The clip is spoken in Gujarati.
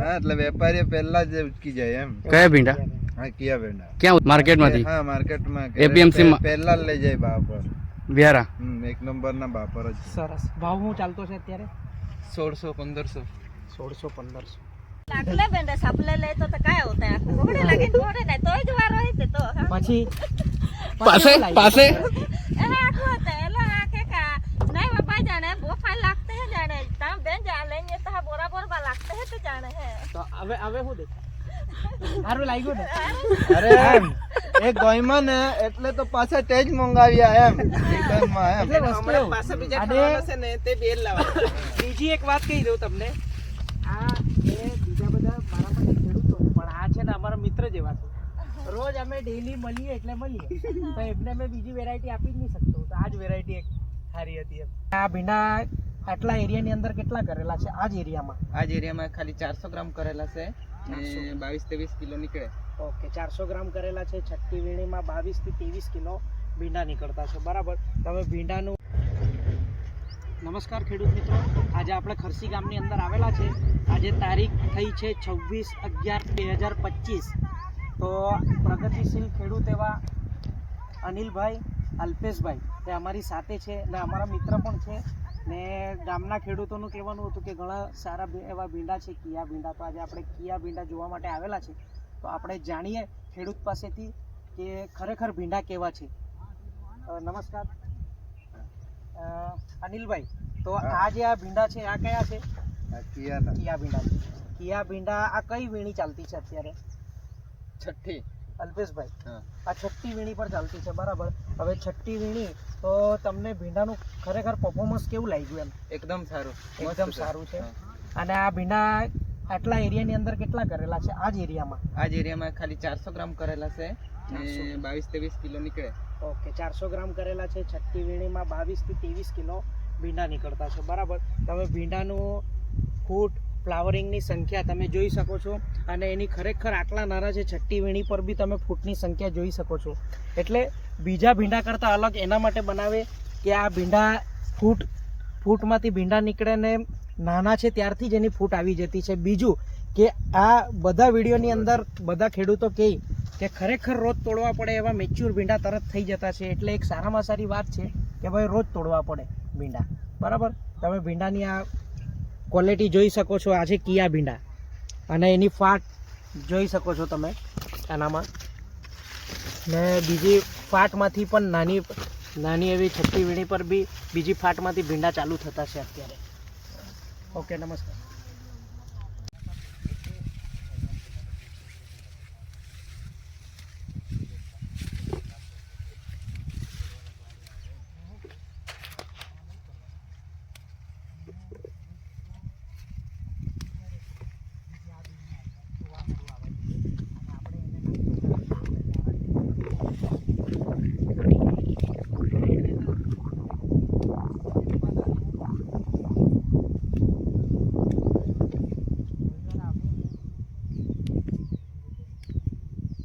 હા એટલે વેપારીઓ પહેલા જ ઉચકી જાય એમ. કયા ભીંડા? હા કિયા ભીંડા. ક્યાં માર્કેટમાંથી? હા માર્કેટમાં એપીએમસી માં પહેલા લઈ જાય બાપર. વ્યારા એક નંબરના બાપર જ. સરસ. ભાવ હું ચાલતો છે અત્યારે? 1600 1500. 1600 1500. लागले बेंडे सापले ले तो काय होता है कोडे लगे कोडे नहीं तो ज वारो है तो પછી પાસે પાસે एला आखो होता है एला आके का नहीं बाबा जाने वो फाइल लगते हैं जाने तम बेन जा लेंगे तो बोरा बोरा लगते हैं तो जाने है તો હવે હું દેખ સારું લાગ્યું ને? અરે એમ એક ગોયમાં ને એટલે તો પાછા તેજ મંગાવ્યા એમ રિટર્નમાં એમ. એટલે વસ્તુ પાસે બીજા ખાવાના છે ને તે બેલ લાવવા. બીજી એક વાત કહી દઉં તમને, આ એ બીજા બધા મારા માટે ખેડૂતો પણ આ છે ને અમારા મિત્ર જેવા છે. રોજ અમે ડેઈલી મળીએ એટલે મળીએ તો એમને મેં બીજી વેરાયટી આપી જ નહીં શકતો, તો આ જ વેરાયટી એક સારી હતી એમ. આ ભીંડા આટલા એરિયાની અંદર કેટલા કરેલા છે? આ જ એરિયામાં ખાલી 400 ગ્રામ કરેલા છે ને 22-23 કિલો નીકળે. ઓકે, 400 ગ્રામ કરેલા છે. છઠ્ઠી વીણીમાં 22 થી 23 કિલો ભીંડા નીકળતા છે. બરાબર. તમે ભીંડાનું નમસ્કાર ખેડૂત મિત્રો, આજે આપણે ખરસી ગામની અંદર આવેલા છે. આજે તારીખ થઈ છે 26/11/2025. તો પ્રગતિશીલ ખેડૂત એવા અનિલભાઈ, અલ્પેશભાઈ એ અમારી સાથે છે ને અમારા મિત્ર પણ છે ને ગામના ખેડૂતોનું કહેવાનું હતું કે ઘણા સારા એવા ભીંડા છે, કિયા ભીંડા. તો આજે આપણે કિયા ભીંડા જોવા માટે આવેલા છે. તો આપણે જાણીએ ખેડૂત પાસેથી કે ખરેખર ભીંડા કેવા છે. નમસ્કાર અનિલભાઈ, તો આ જે આ ભીંડા છે આ કયા છે? કિયા ભીંડા છે. કિયા ભીંડા આ કઈ વીણી ચાલતી છે અત્યારે? છઠ્ઠી. અલ્પેશભાઈ, આ છઠ્ઠી વીણી પર ચાલતી છે. બરાબર. હવે છઠ્ઠી વીણી, તો તમને ભીંડાનું ખરેખર પરફોર્મન્સ કેવું લાગ્યું એમ? એકદમ સારું, એકદમ સારું છે. અને આ ભીંડા આટલા એરિયાની અંદર કેટલા કરેલા છે? આ જ એરિયામાં ખાલી 400 ગ્રામ કરેલા છે ને 22-23 કિલો નીકળે. ઓકે, 400 ગ્રામ કરેલા છે. છઠ્ઠી વીણીમાં 22 થી 23 કિલો ભીંડા નીકળતા છે. બરાબર. તમે ભીંડાનું ફૂટ ફ્લાવરિંગની સંખ્યા તમે જોઈ શકો છો અને એની ખરેખર આટલા નાના છે. છઠ્ઠી વીણી પર બી તમે ફૂટની સંખ્યા જોઈ શકો છો. એટલે બીજા ભીંડા કરતાં અલગ એના માટે બનાવે કે આ ભીંડા ફૂટમાંથી ભીંડા નીકળે ને નાના છે ત્યારથી જ એની ફૂટ આવી જતી છે. બીજું કે આ બધા વિડીયોની અંદર બધા ખેડૂતો કહે કે ખરેખર રોજ તોડવા પડે એવા મેચ્યોર ભીંડા તરત થઈ જતા છે. એટલે એક સારામાં સારી વાત છે કે ભાઈ રોજ તોડવા પડે ભીંડા. બરાબર. તમે ભીંડાની આ ક્વોલિટી જોઈ શકો છો. આ છે કિયા ભીંડા અને એની ફાટ જોઈ શકો છો તમે આનામાં. ને બીજી ફાટમાંથી પણ નાની એવી છઠ્ઠી વીણી પર બી બીજી ફાટમાંથી ભીંડા ચાલુ થતા છે અત્યારે. ઓકે, નમસ્કાર.